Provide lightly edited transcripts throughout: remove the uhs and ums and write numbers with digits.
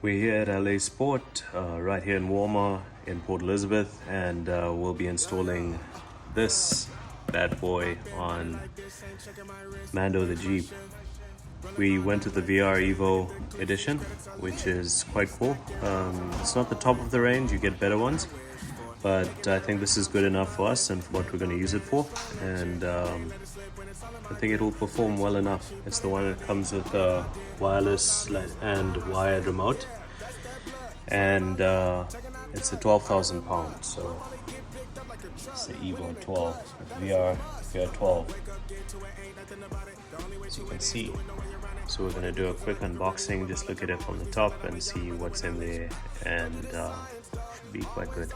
We're here at LA Sport, right here in Walmart in Port Elizabeth, and we'll be installing this bad boy on Mando the Jeep. We went to the VR Evo edition, which is quite cool. It's not the top of the range, you get better ones, but I think this is good enough for us and for what we're going to use it for, and I think it'll perform well enough. It's the one that comes with a wireless and wired remote, and it's a 12,000 pounds, so it's the Evo 12, VR 12, as you can see. So we're going to do a quick unboxing, just look at it from the top and see what's in there, and should be quite good.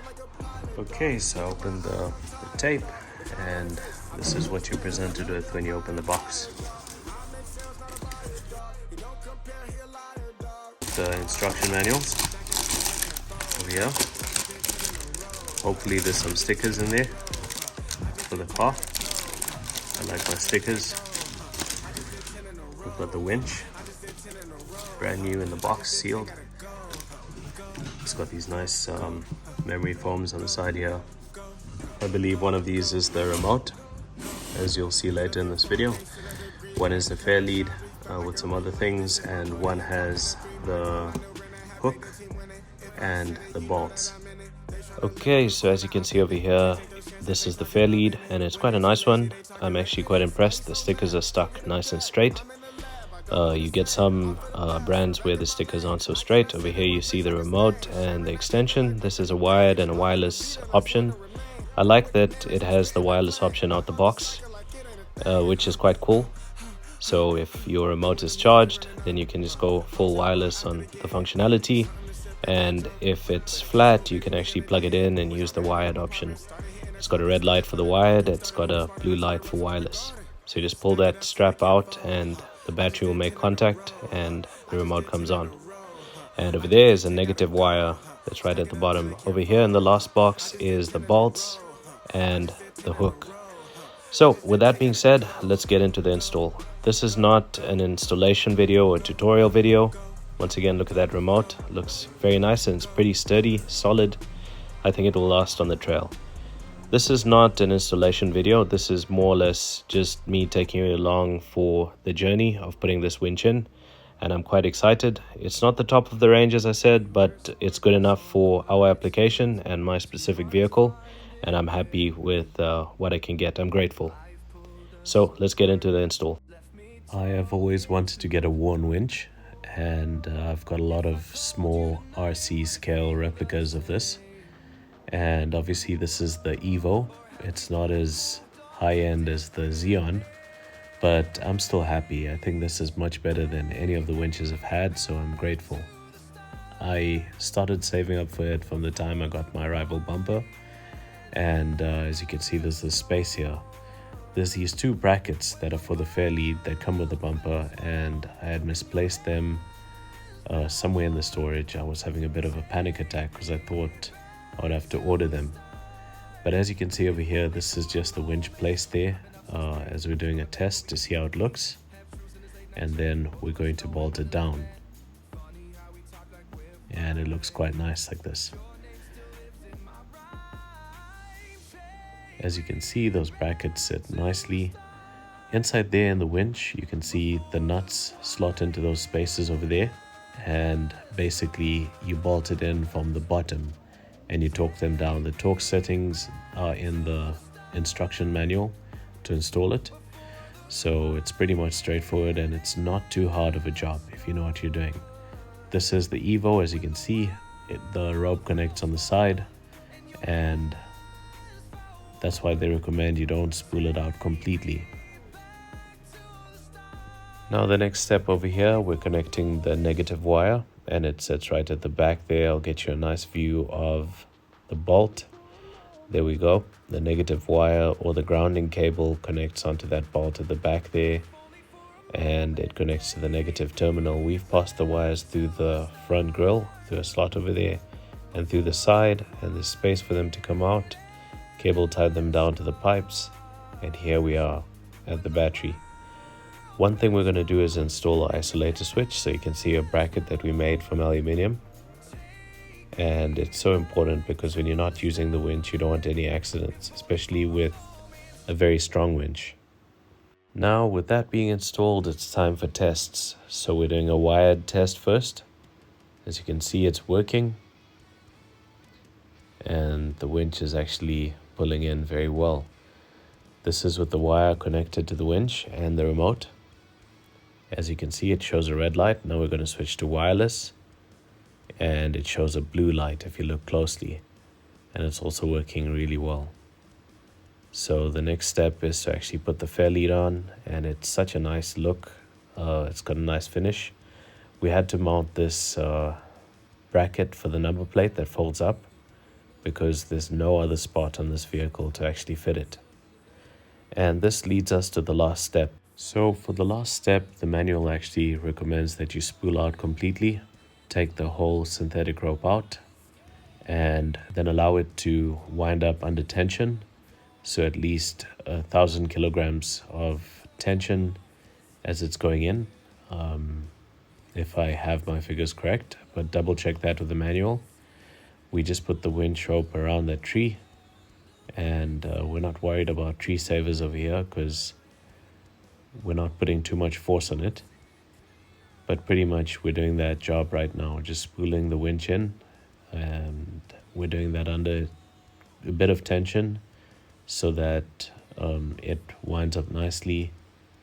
Okay, so I opened the tape, and this is what you're presented with when you open the box. The instruction manuals over here. Hopefully there's some stickers in there for the car. I like my stickers. We've got the winch, brand new in the box, sealed. It's got these nice memory foams on the side here. I believe one of these is the remote, as you'll see later in this video. One is the fair lead with some other things, and one has the hook and the bolts. Okay, so as you can see over here, this is the fair lead, and it's quite a nice one. I'm actually quite impressed. The stickers are stuck nice and straight. You get some brands where the stickers aren't so straight. Over here you see the remote and the extension. This is a wired and a wireless option. I like that it has the wireless option out the box, which is quite cool. So if your remote is charged, then you can just go full wireless on the functionality, and if it's flat, you can actually plug it in and use the wired option. It's got a red light for the wired, it's got a blue light for wireless. So you just pull that strap out and the battery will make contact and the remote comes on. And over there is a negative wire that's right at the bottom. Over here in the last box is the bolts and the hook. So with that being said, let's get into the install. This is not an installation video or tutorial video. Once again, look at that remote. It looks very nice and it's pretty sturdy, solid. I think it will last on the trail. This is not an installation video. This is more or less just me taking you along for the journey of putting this winch in, and I'm quite excited. It's not the top of the range, as I said, but it's good enough for our application and my specific vehicle, and I'm happy with what I can get. I'm grateful. So let's get into the install. I have always wanted to get a Warn winch, and I've got a lot of small RC scale replicas of this. And obviously this is the Evo. It's not as high-end as the Xeon, but I'm still happy. I think this is much better than any of the winches I've had, so I'm grateful. I started saving up for it from the time I got my Rival Bumper, and as you can see, there's this space here. There's these two brackets that are for the fair lead that come with the bumper, and I had misplaced them somewhere in the storage. I was having a bit of a panic attack because I thought I would have to order them. But as you can see over here, this is just the winch placed there as we're doing a test to see how it looks, and then we're going to bolt it down, and it looks quite nice like this. As you can see, those brackets sit nicely. Inside there in the winch, you can see the nuts slot into those spaces over there, and basically you bolt it in from the bottom and you torque them down. The torque settings are in the instruction manual to install it, so it's pretty much straightforward and it's not too hard of a job if you know what you're doing. This is the Evo. As you can see, the rope connects on the side, and that's why they recommend you don't spool it out completely. Now the next step over here, we're connecting the negative wire, and it sits right at the back there. I'll get you a nice view of the bolt. There we go. The negative wire or the grounding cable connects onto that bolt at the back there, and it connects to the negative terminal. We've passed the wires through the front grille, through a slot over there, and through the side, and there's space for them to come out. Cable tied them down to the pipes, and here we are at the battery. One thing we're going to do is install an isolator switch. So you can see a bracket that we made from aluminium. And it's so important because when you're not using the winch, you don't want any accidents, especially with a very strong winch. Now, with that being installed, it's time for tests. So we're doing a wired test first. As you can see, it's working. And the winch is actually pulling in very well. This is with the wire connected to the winch and the remote. As you can see, it shows a red light. Now we're going to switch to wireless. And it shows a blue light if you look closely. And it's also working really well. So the next step is to actually put the fair lead on, and it's such a nice look. It's got a nice finish. We had to mount this bracket for the number plate that folds up because there's no other spot on this vehicle to actually fit it. And this leads us to the last step. So for the last step, the manual actually recommends that you spool out completely, take the whole synthetic rope out, and then allow it to wind up under tension. So at least 1,000 kilograms of tension as it's going in, if I have my figures correct, but double check that with the manual. We just put the winch rope around that tree, and we're not worried about tree savers over here because we're not putting too much force on it. But pretty much we're doing that job right now, just spooling the winch in, and we're doing that under a bit of tension so that it winds up nicely,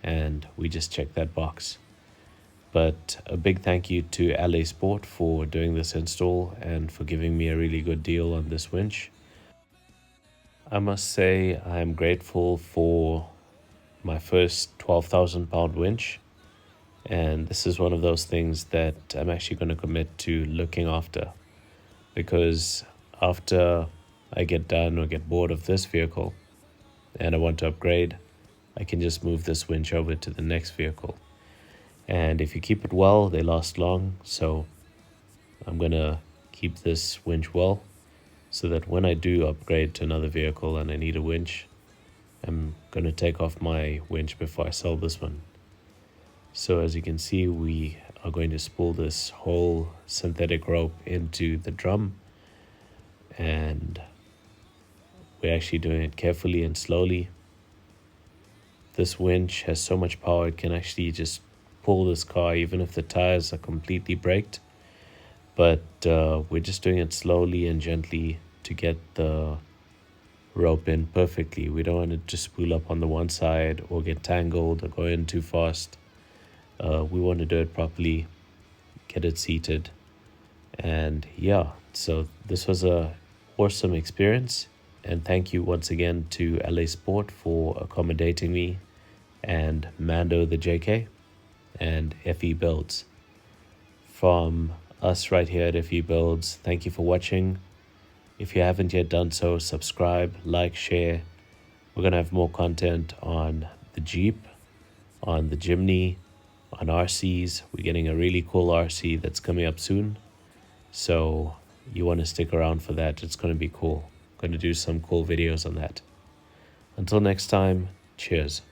and we just check that box. But a big thank you to LA Sport for doing this install and for giving me a really good deal on this winch. I must say I'm grateful for my first 12,000 pound winch, and this is one of those things that I'm actually going to commit to looking after, because after I get done or get bored of this vehicle and I want to upgrade, I can just move this winch over to the next vehicle. And if you keep it well, they last long. So I'm going to keep this winch well so that when I do upgrade to another vehicle and I need a winch, I'm going to take off my winch before I sell this one. So as you can see, we are going to spool this whole synthetic rope into the drum, and we're actually doing it carefully and slowly. This winch has so much power, it can actually just pull this car even if the tires are completely braked. But we're just doing it slowly and gently to get the rope in perfectly. We don't want it to spool up on the one side or get tangled or go in too fast. We want to do it properly, get it seated. And yeah, so this was a awesome experience, and thank you once again to LA Sport for accommodating me, and Mando the JK, and FE Builds. From us right here at FE Builds, thank you for watching. If you haven't yet done so, subscribe, like, share. We're going to have more content on the Jeep, on the Jimny, on RCs. We're getting a really cool RC that's coming up soon. So you want to stick around for that. It's going to be cool. Going to do some cool videos on that. Until next time, cheers.